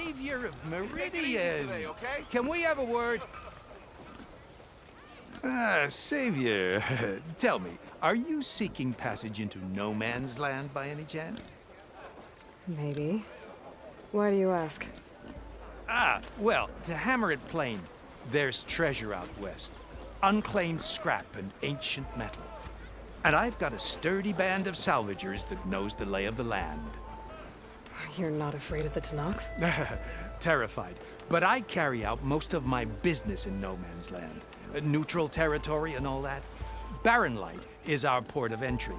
savior of Meridian. Today, okay? Can we have a word? Savior, tell me, are you seeking passage into no man's land by any chance? Maybe. Why do you ask? Well, to hammer it plain, there's treasure out west. Unclaimed scrap and ancient metal. And I've got a sturdy band of salvagers that knows the lay of the land. You're not afraid of the Tanakh? Terrified. But I carry out most of my business in no man's land. Neutral territory and all that. Barren is our port of entry.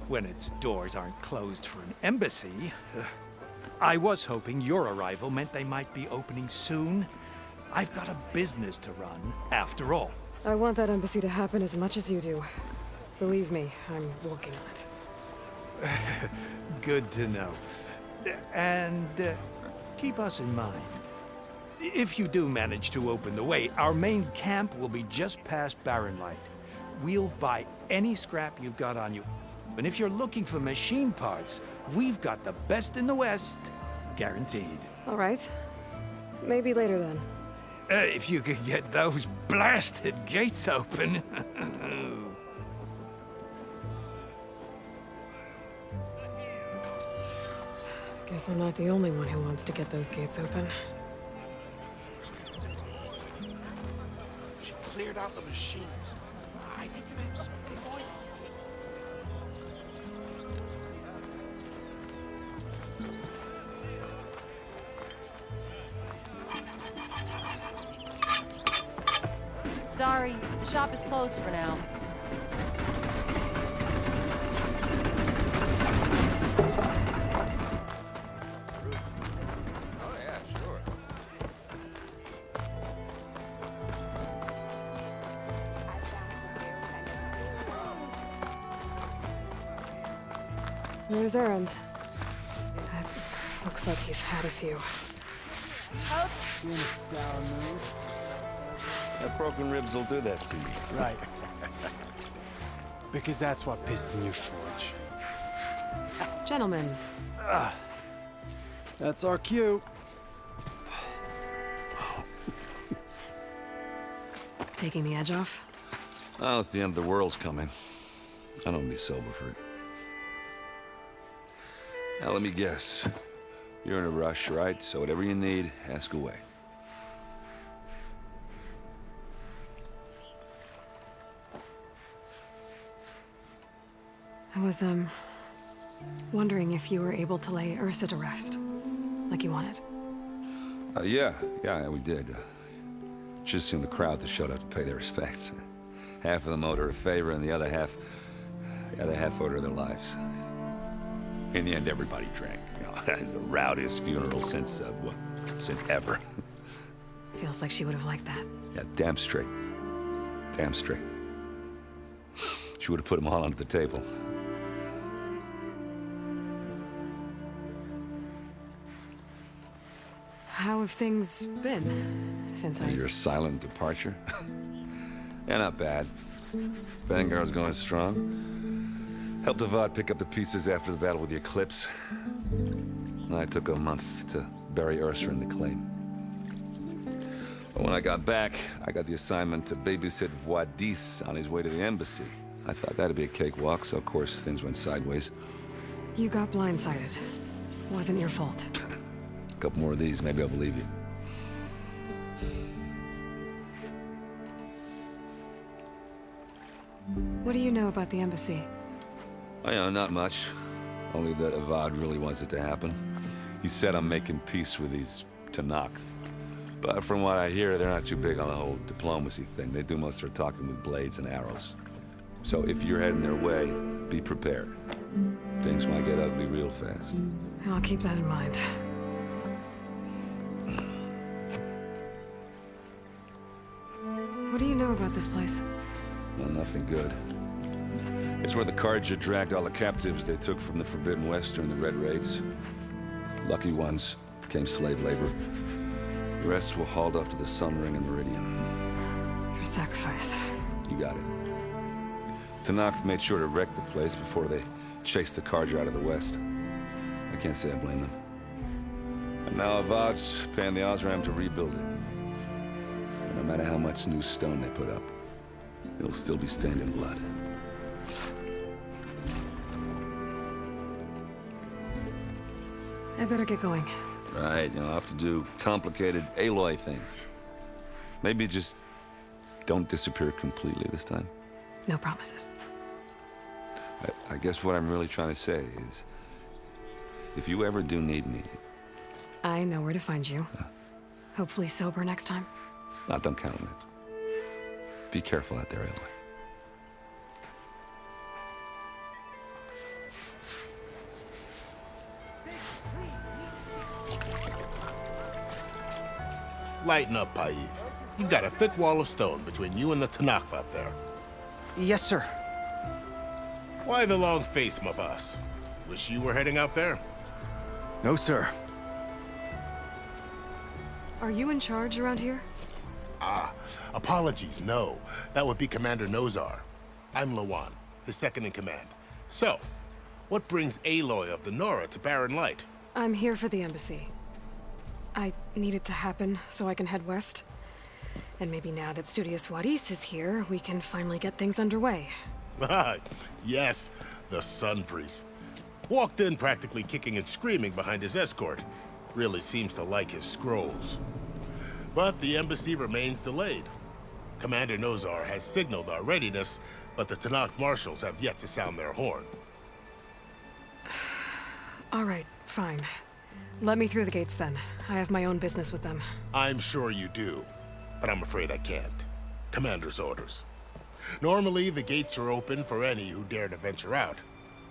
When its doors aren't closed for an embassy. I was hoping your arrival meant they might be opening soon. I've got a business to run, after all. I want that embassy to happen as much as you do. Believe me, I'm working on it. Good to know. And keep us in mind. If you do manage to open the way, our main camp will be just past Barren. We'll buy any scrap you've got on you. And if you're looking for machine parts, we've got the best in the West, guaranteed. All right. Maybe later then. If you could get those blasted gates open. Guess I'm not the only one who wants to get those gates open. She cleared out the machines. I think you may have something going. Sorry, the shop is closed for now. Oh yeah, sure. Where's Errand? Looks like he's had a few. That broken ribs will do that to you. Right. Because that's what piston you forge. Gentlemen. That's our cue. Taking the edge off? Oh, if the end of the world's coming, I don't be sober for it. Now, let me guess. You're in a rush, right? So whatever you need, ask away. I was, wondering if you were able to lay Ursa to rest, like you wanted. Yeah, we did. Just seemed the crowd that showed up to pay their respects. Half of them owed her a favor, and the other half owed her their lives. In the end, everybody drank. You know, it's the rowdiest funeral since ever. Feels like she would have liked that. Yeah, damn straight. Damn straight. She would have put them all onto the table. How have things been since Your silent departure? Yeah, not bad. Vanguard's going strong. Helped Avad pick up the pieces after the battle with the Eclipse. And I took a month to bury Ursa in the claim. But when I got back, I got the assignment to babysit Wadis on his way to the embassy. I thought that'd be a cakewalk, so of course things went sideways. You got blindsided. Wasn't your fault. A couple more of these, maybe I'll believe you. What do you know about the embassy? Oh, yeah, not much. Only that Avad really wants it to happen. He said I'm making peace with these Tanakh. But from what I hear, they're not too big on the whole diplomacy thing. They do most of their talking with blades and arrows. So if you're heading their way, be prepared. Things might get ugly real fast. I'll keep that in mind. What do you know about this place? Well, nothing good. It's where the Carja dragged all the captives they took from the Forbidden West during the Red Raids. Lucky ones became slave labor. The rest were hauled off to the Sun Ring and Meridian. For sacrifice. You got it. Tanakh made sure to wreck the place before they chased the Carja out of the West. I can't say I blame them. And now Avad's paying the Osram to rebuild it. And no matter how much new stone they put up, it'll still be stained in blood. I better get going. Right, I'll have to do complicated Aloy things. Maybe just don't disappear completely this time. No promises. I guess what I'm really trying to say is, if you ever do need me... I know where to find you. Hopefully sober next time. Don't count on it. Be careful out there, Aloy. Lighten up, Paiv. You've got a thick wall of stone between you and the Tanakh up there. Yes, sir. Why the long face, my boss? Wish you were heading out there? No, sir. Are you in charge around here? Apologies, no. That would be Commander Nozar. I'm Lawan, his second in command. So, what brings Aloy of the Nora to Barren Light? I'm here for the embassy. I need it to happen so I can head west. And maybe now that Studious Wadis is here, we can finally get things underway. Yes, the Sun Priest. Walked in practically kicking and screaming behind his escort. Really seems to like his scrolls. But the embassy remains delayed. Commander Nozar has signaled our readiness, but the Tanakh marshals have yet to sound their horn. All right, fine. Let me through the gates then. I have my own business with them. I'm sure you do, but I'm afraid I can't. Commander's orders. Normally, the gates are open for any who dare to venture out.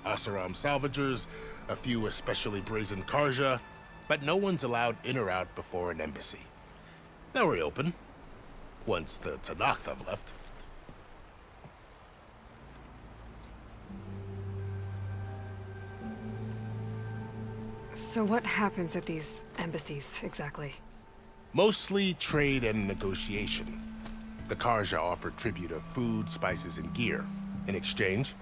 Oseram salvagers, a few especially brazen Karja, but no one's allowed in or out before an embassy. They'll reopen, once the Tanakh have left. So what happens at these embassies, exactly? Mostly trade and negotiation. The Karja offer tribute of food, spices, and gear. In exchange,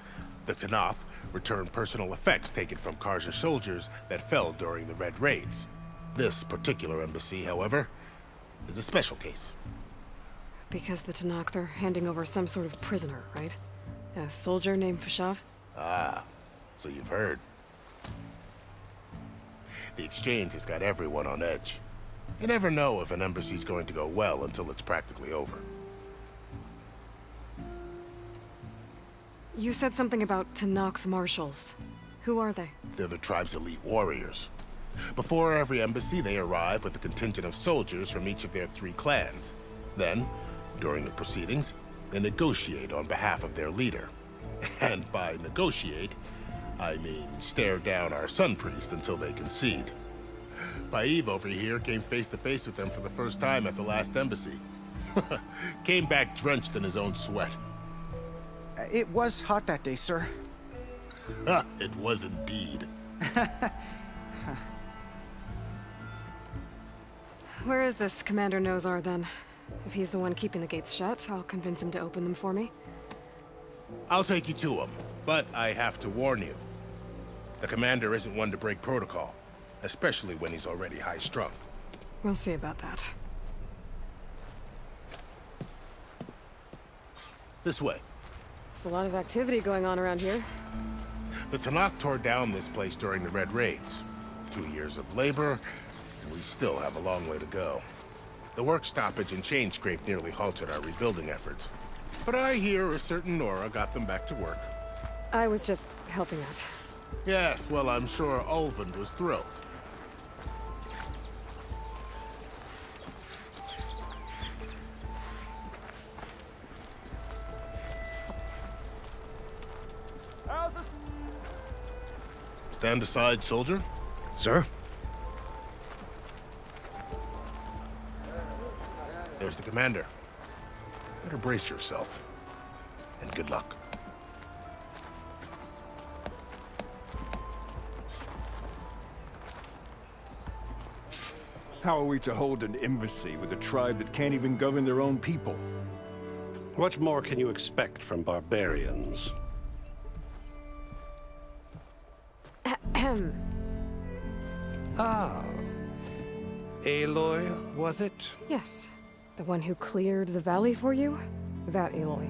the Tanakh return personal effects taken from Karja soldiers that fell during the Red Raids. This particular embassy, however, is a special case. Because the Tanakh, they're handing over some sort of prisoner, right? A soldier named Fashav? Ah, so you've heard. The exchange has got everyone on edge. You never know if an embassy's going to go well until it's practically over. You said something about Tanakh marshals. Who are they? They're the tribe's elite warriors. Before every embassy, they arrive with a contingent of soldiers from each of their 3 clans. Then, during the proceedings, they negotiate on behalf of their leader. And by negotiate, I mean stare down our Sun Priest until they concede. Paiv over here came face to face with them for the first time at the last embassy. Came back drenched in his own sweat. It was hot that day, sir. It was indeed. Where is this Commander Nozar, then? If he's the one keeping the gates shut, I'll convince him to open them for me. I'll take you to him, but I have to warn you. The commander isn't one to break protocol, especially when he's already high-strung. We'll see about that. This way. There's a lot of activity going on around here. The Tanakh tore down this place during the Red Raids. 2 years of labor, and we still have a long way to go. The work stoppage and chain scrape nearly halted our rebuilding efforts. But I hear a certain Nora got them back to work. I was just helping out. Yes, well, I'm sure Ulvund was thrilled. Stand aside, soldier. Sir? There's the commander. Better brace yourself. And good luck. How are we to hold an embassy with a tribe that can't even govern their own people? What more can you expect from barbarians? Oh, Aloy, was it? Yes. The one who cleared the valley for you? That Aloy.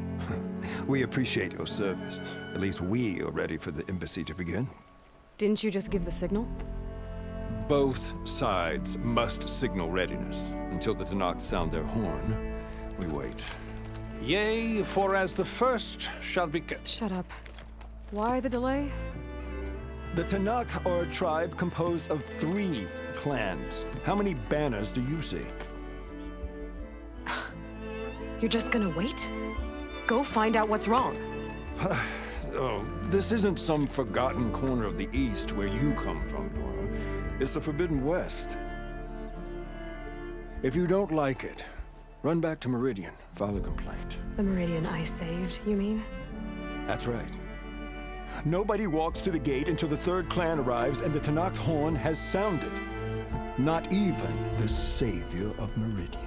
We appreciate your service. At least we are ready for the embassy to begin. Didn't you just give the signal? Both sides must signal readiness. Until the Tenakth sound their horn, we wait. Yea, for as the first shall be... Shut up. Why the delay? The Tenakth are a tribe composed of 3 clans. How many banners do you see? You're just gonna wait? Go find out what's wrong. Oh, this isn't some forgotten corner of the East where you come from, Nora. It's the Forbidden West. If you don't like it, run back to Meridian, file a complaint. The Meridian I saved, you mean? That's right. Nobody walks to the gate until the 3rd clan arrives and the Tenakth horn has sounded. Not even the savior of Meridian.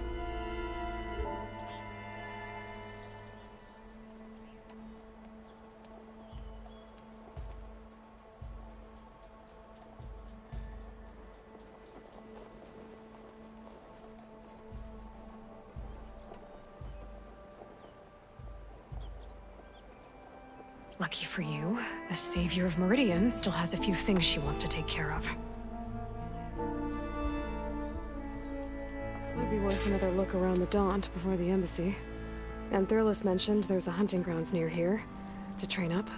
Lucky for you, the savior of Meridian still has a few things she wants to take care of. Might be worth another look around the Daunt before the embassy. And Thurlis mentioned there's a hunting grounds near here to train up.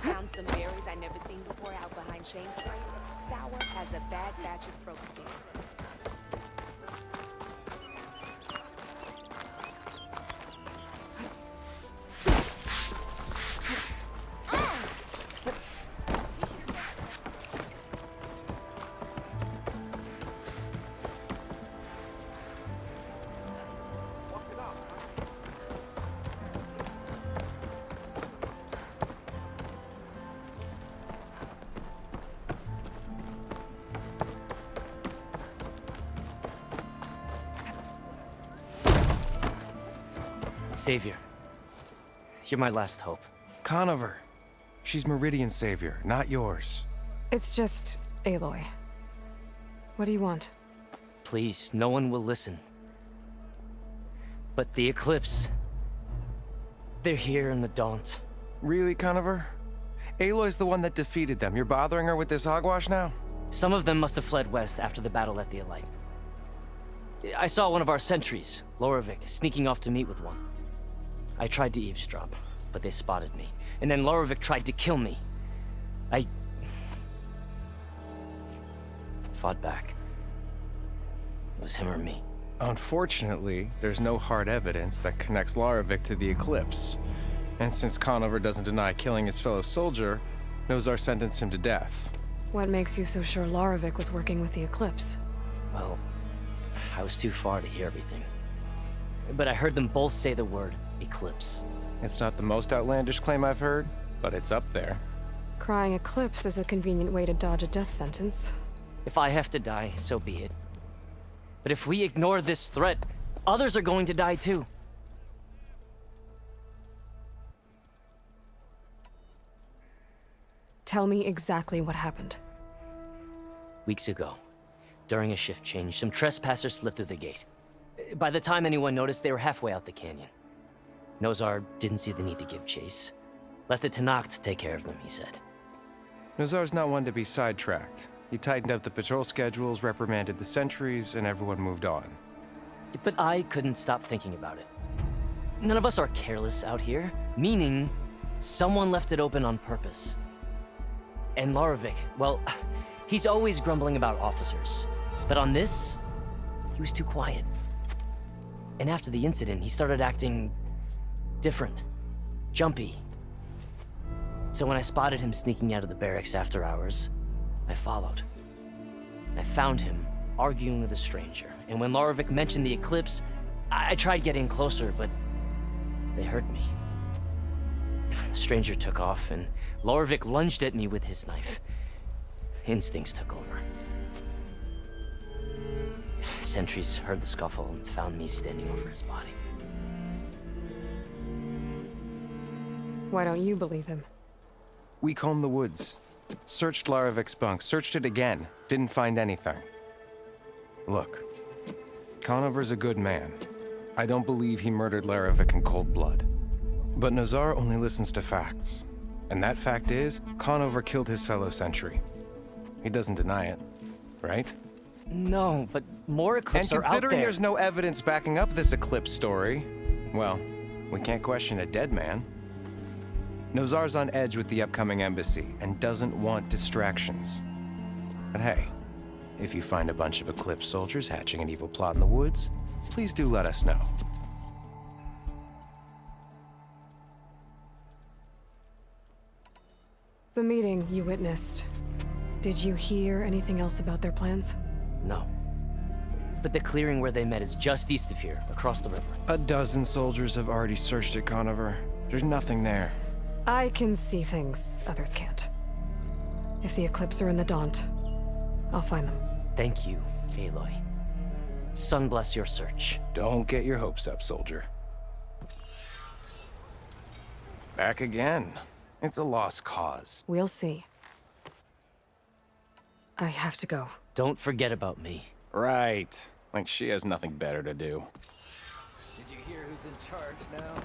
Found some berries I never seen before out behind Shane's Spring. Sour as a bad batch of throat skin. Savior, you're my last hope. Conover. She's Meridian's savior, not yours. It's just Aloy. What do you want? Please, no one will listen. But the Eclipse... they're here in the Daunt. Really, Conover? Aloy's the one that defeated them. You're bothering her with this hogwash now? Some of them must have fled west after the battle at the Elite. I saw one of our sentries, Loravik, sneaking off to meet with one. I tried to eavesdrop, but they spotted me. And then Loravik tried to kill me. I... fought back. It was him or me. Unfortunately, there's no hard evidence that connects Loravik to the Eclipse. And since Conover doesn't deny killing his fellow soldier, Nozar sentenced him to death. What makes you so sure Loravik was working with the Eclipse? Well, I was too far to hear everything. But I heard them both say the word Eclipse. It's not the most outlandish claim I've heard, but it's up there. Crying Eclipse is a convenient way to dodge a death sentence. If I have to die, so be it. But if we ignore this threat, others are going to die too. Tell me exactly what happened. Weeks ago, during a shift change, some trespassers slipped through the gate. By the time anyone noticed, they were halfway out the canyon. Nozar didn't see the need to give chase. Let the Tenakth take care of them, he said. Nozar's not one to be sidetracked. He tightened up the patrol schedules, reprimanded the sentries, and everyone moved on. But I couldn't stop thinking about it. None of us are careless out here, meaning someone left it open on purpose. And Loravik, well, he's always grumbling about officers. But on this, he was too quiet. And after the incident, he started acting different, jumpy. So when I spotted him sneaking out of the barracks after hours, I followed. I found him arguing with a stranger, And when Larovic mentioned the eclipse, I tried getting closer, but they heard me. The stranger took off, and Larovic lunged at me with his knife. Instincts took over. Sentries heard the scuffle and found me standing over his body. Why don't you believe him? We combed the woods. Searched Larovic's bunk, searched it again. Didn't find anything. Look, Conover's a good man. I don't believe he murdered Larovic in cold blood. But Nazar only listens to facts. And that fact is, Conover killed his fellow sentry. He doesn't deny it, right? No, but more eclipses are out there. And considering there's no evidence backing up this eclipse story, well, we can't question a dead man. Nozar's on edge with the upcoming embassy and doesn't want distractions. But hey, if you find a bunch of Eclipse soldiers hatching an evil plot in the woods, please do let us know. The meeting you witnessed. Did you hear anything else about their plans? No. But the clearing where they met is just east of here, across the river. A dozen soldiers have already searched it, Conover. There's nothing there. I can see things others can't. If the Eclipse are in the Daunt, I'll find them. Thank you, Aloy. Sun bless your search. Don't get your hopes up, soldier. Back again. It's a lost cause. We'll see. I have to go. Don't forget about me. Right. Like she has nothing better to do. Did you hear who's in charge now?